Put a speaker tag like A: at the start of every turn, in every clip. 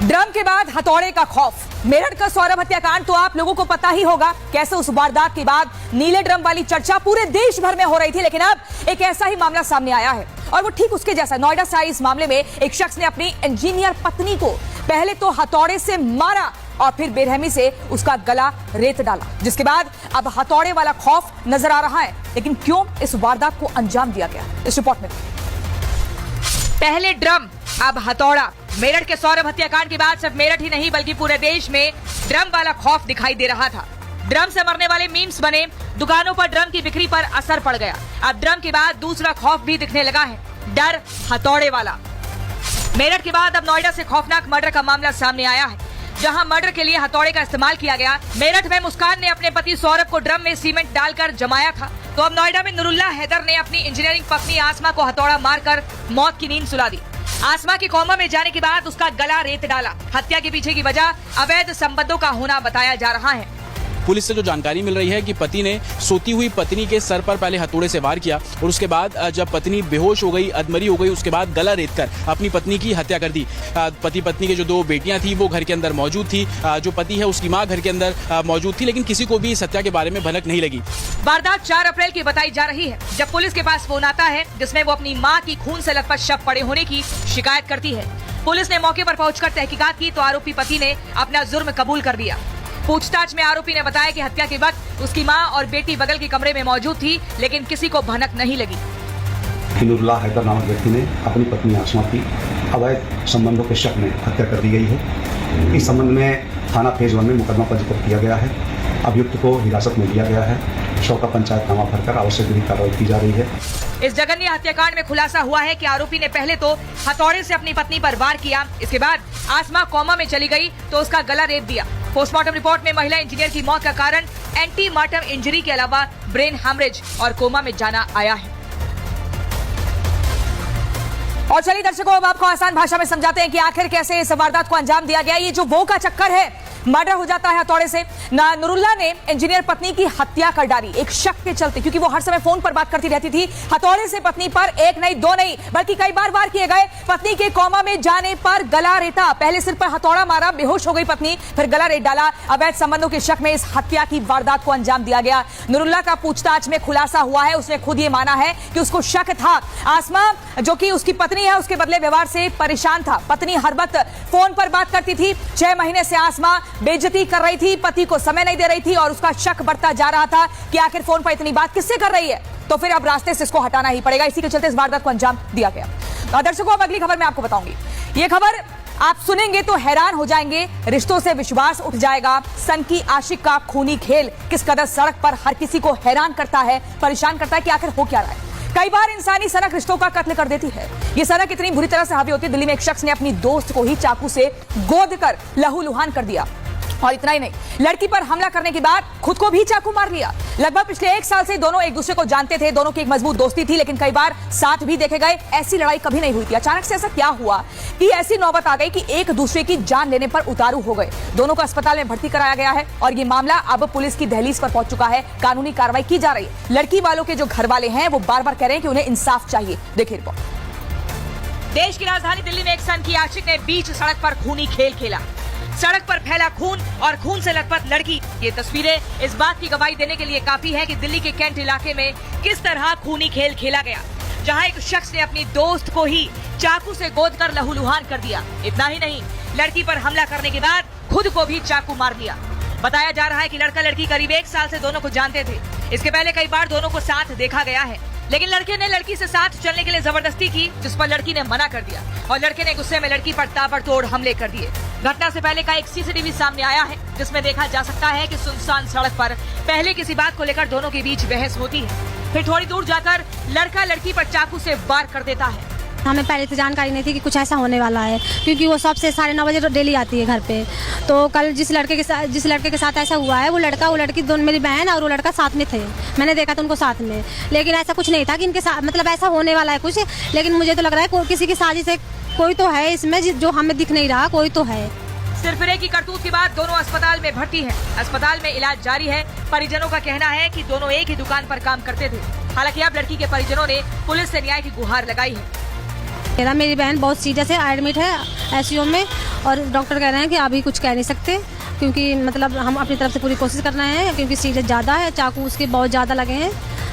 A: Drum के बाद हथौड़े का खौफ। मेरठ का सौरभ हत्याकांड तो आप लोगों को पता ही होगा, कैसे उस वारदात के बाद नीले ड्रम वाली चर्चा पूरे देश भर में हो रही थी। लेकिन अब एक ऐसा ही मामला सामने आया है और वो ठीक उसके जैसा। नोएडा से आई इस मामले में एक शख्स ने अपनी इंजीनियर पत्नी को पहले तो हथौड़े से मारा और फिर बेरहमी से उसका गला रेत डाला, जिसके बाद अब हथौड़े वाला खौफ नजर आ रहा है। लेकिन क्यों इस वारदात को अंजाम दिया गया, इस रिपोर्ट में। पहले ड्रम अब हथौड़ा। मेरठ के सौरभ हत्याकांड के बाद सिर्फ मेरठ ही नहीं बल्कि पूरे देश में ड्रम वाला खौफ दिखाई दे रहा था। ड्रम से मरने वाले मीम्स बने, दुकानों पर ड्रम की बिक्री पर असर पड़ गया। अब ड्रम के बाद दूसरा खौफ भी दिखने लगा है, डर हथौड़े वाला। मेरठ के बाद अब नोएडा से खौफनाक मर्डर का मामला सामने आया है, जहां मर्डर के लिए हथौड़े का इस्तेमाल किया गया। मेरठ में मुस्कान ने अपने पति सौरभ को ड्रम में सीमेंट डालकर जमाया था, तो अब नोएडा में नुरुल्ला हैदर ने अपनी इंजीनियरिंग पत्नी आसमा को हथौड़ा मारकर मौत की नींद सुला दी। आसमा के कोमा में जाने के बाद उसका गला रेत डाला। हत्या के पीछे की वजह अवैध संबंधों का होना बताया जा रहा है।
B: पुलिस से जो जानकारी मिल रही है कि पति ने सोती हुई पत्नी के सर पर पहले हथौड़े से वार किया और उसके बाद जब पत्नी बेहोश हो गई, अधमरी हो गई, उसके बाद गला रेतकर अपनी पत्नी की हत्या कर दी। पति पत्नी के जो दो बेटियां थी वो घर के अंदर मौजूद थी, जो पति है उसकी मां घर के अंदर मौजूद थी, लेकिन किसी को भी इस हत्या के बारे में भनक नहीं लगी।
A: वारदात 4 अप्रैल की बताई जा रही है, जब पुलिस के पास फोन आता है जिसमें वो अपनी मां की खून से लथपथ शव पड़े होने की शिकायत करती है। पुलिस ने मौके पर पहुंचकर तहकीकात की तो आरोपी पति ने अपना जुर्म कबूल कर लिया। पूछताछ में आरोपी ने बताया कि हत्या के वक्त उसकी मां और बेटी बगल के कमरे में मौजूद थी, लेकिन किसी को भनक नहीं लगी।
C: नुरुल्ला हैदर नामक व्यक्ति ने अपनी पत्नी आसमा की अवैध संबंधों के शक में हत्या कर दी गई है। इस संबंध में थाना फेज 1 में मुकदमा पंजीकृत किया गया है। अभियुक्त को हिरासत में लिया गया है। शव का पंचायतनामा भरकर आवश्यक विधिक कार्रवाई की जा रही है।
A: इस जघन्य हत्याकांड में खुलासा हुआ है कि आरोपी ने पहले तो हथौड़े से अपनी पत्नी पर वार किया, इसके बाद आसमा कोमा में चली गई तो उसका गला रेत दिया। पोस्टमार्टम रिपोर्ट में महिला इंजीनियर की मौत का कारण एंटीमार्टम इंजरी के अलावा ब्रेन हैमरेज और कोमा में जाना आया है। और चलिए दर्शकों, अब आपको आसान भाषा में समझाते हैं कि आखिर कैसे इस वारदात को अंजाम दिया गया। ये जो वो का चक्कर है, मर्डर हो जाता है हथौड़े से। नुरुल्ला ने इंजीनियर पत्नी की हत्या कर डाली एक शक के चलते, क्योंकि वो हर समय फोन पर बात करती रहती थी। हथौड़े से पत्नी पर एक नहीं, दो नहीं, बल्कि कई बार वार किए गए। पत्नी के कोमा में जाने पर गला रेता, पहले सिर पर हथौड़ा मारा, बेहोश हो गई पत्नी, फिर गला रेत डाला। अवैध संबंधों के शक में इस हत्या की वारदात को अंजाम दिया गया। नुरुल्ला का पूछताछ में खुलासा हुआ है, उसने खुद ये माना है कि उसको शक था। आसमा जो कि उसकी पत्नी है, उसके बदले व्यवहार से परेशान था। पत्नी हर वक्त फोन पर बात करती थी। 6 महीने से आसमा बेइज्जती कर रही थी, पति को समय नहीं दे रही थी और उसका शक बढ़ता जा रहा था कि आखिर फोन पर इतनी बात किससे कर रही है। तो फिर अब रास्ते से इसको हटाना ही पड़ेगा। इसी के चलते इस वारदात को अंजाम दिया गया। दर्शकों, अब अगली खबर मैं आपको बताऊंगी। ये खबर आप सुनेंगे तो हैरान हो जाएंगे। रिश्तों से विश्वास उठ जाएगा। सन की आशिक का खूनी खेल किस कदर सड़क पर हर किसी को हैरान करता है, परेशान करता है कि आखिर हो क्या रहा है। कई बार इंसानी सनक रिश्तों का कत्ल कर देती है। ये सनक इतनी बुरी तरह से हावी होती है, दिल्ली में एक शख्स ने अपनी दोस्त को ही चाकू से गोद कर लहूलुहान कर दिया। और इतना ही नहीं, लड़की पर हमला करने के बाद खुद को भी चाकू मार लिया। लगभग पिछले 1 साल से दोनों एक दूसरे को जानते थे, दोनों की एक मजबूत दोस्ती थी, लेकिन कई बार साथ भी देखे गए। ऐसी लड़ाई कभी नहीं हुई थी। अचानक से ऐसा क्या हुआ कि ऐसी नौबत आ गई कि एक दूसरे की जान लेने पर उतारू हो गए। दोनों को अस्पताल में भर्ती कराया गया है और ये मामला अब पुलिस की दहलीज पर पहुंच चुका है। कानूनी कार्रवाई की जा रही है। लड़की वालों के जो घर वाले हैं वो बार बार कह रहे हैं कि उन्हें इंसाफ चाहिए। देखिए रिपोर्ट। देश की राजधानी दिल्ली में एक सन की आशिक ने बीच सड़क पर खूनी खेल खेला। सड़क पर फैला खून और खून से लथपथ लड़की। ये तस्वीरें इस बात की गवाही देने के लिए काफी है कि दिल्ली के कैंट इलाके में किस तरह खूनी खेल खेला गया, जहां एक शख्स ने अपनी दोस्त को ही चाकू से गोदकर लहूलुहान कर दिया। इतना ही नहीं, लड़की पर हमला करने के बाद खुद को भी चाकू मार दिया। बताया जा रहा है कि लड़का लड़की करीब 1 साल से दोनों को जानते थे। इसके पहले कई बार दोनों को साथ देखा गया है, लेकिन लड़के ने लड़की से साथ चलने के लिए जबरदस्ती की, जिस पर लड़की ने मना कर दिया और लड़के ने गुस्से में लड़की पर ताबड़तोड़ हमले कर दिए। घटना से पहले का एक सीसीटीवी सामने आया है, जिसमें देखा जा सकता है कि सुनसान सड़क पर पहले किसी बात को लेकर दोनों के बीच बहस होती है, फिर थोड़ी दूर जाकर लड़का लड़की पर चाकू से वार कर देता है।
D: हमें पहले से जानकारी नहीं थी कि कुछ ऐसा होने वाला है, क्योंकि वो सबसे 9:30 बजे डेली आती है घर पे। तो कल जिस लड़के के साथ ऐसा हुआ है, वो लड़की दोनों, मेरी बहन और वो लड़का साथ में थे। मैंने देखा था उनको साथ में, लेकिन ऐसा कुछ नहीं था कि इनके साथ मतलब ऐसा होने वाला है कुछ। लेकिन मुझे तो लग रहा है किसी की साजिश से कोई तो है इसमें, जो हमें दिख नहीं रहा, कोई तो है।
A: सिरफिरे की करतूत के बाद दोनों अस्पताल में भर्ती हैं। अस्पताल में इलाज जारी है। परिजनों का कहना है कि दोनों एक ही दुकान पर काम करते थे। हालांकि अब लड़की के परिजनों ने पुलिस से न्याय की गुहार लगाई है।
D: मेरी बहन बहुत सीरियस है, एडमिट है आईसीयू में, और डॉक्टर कह रहे हैं कि अभी कुछ कह नहीं सकते, क्योंकि मतलब हम अपनी तरफ से पूरी कोशिश करना है, क्योंकि सीरियस ज़्यादा है, चाकू उसके बहुत ज़्यादा लगे हैं,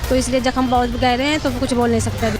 D: तो इसलिए जख्म बहुत गहरे हैं, तो कुछ बोल नहीं सकते अभी।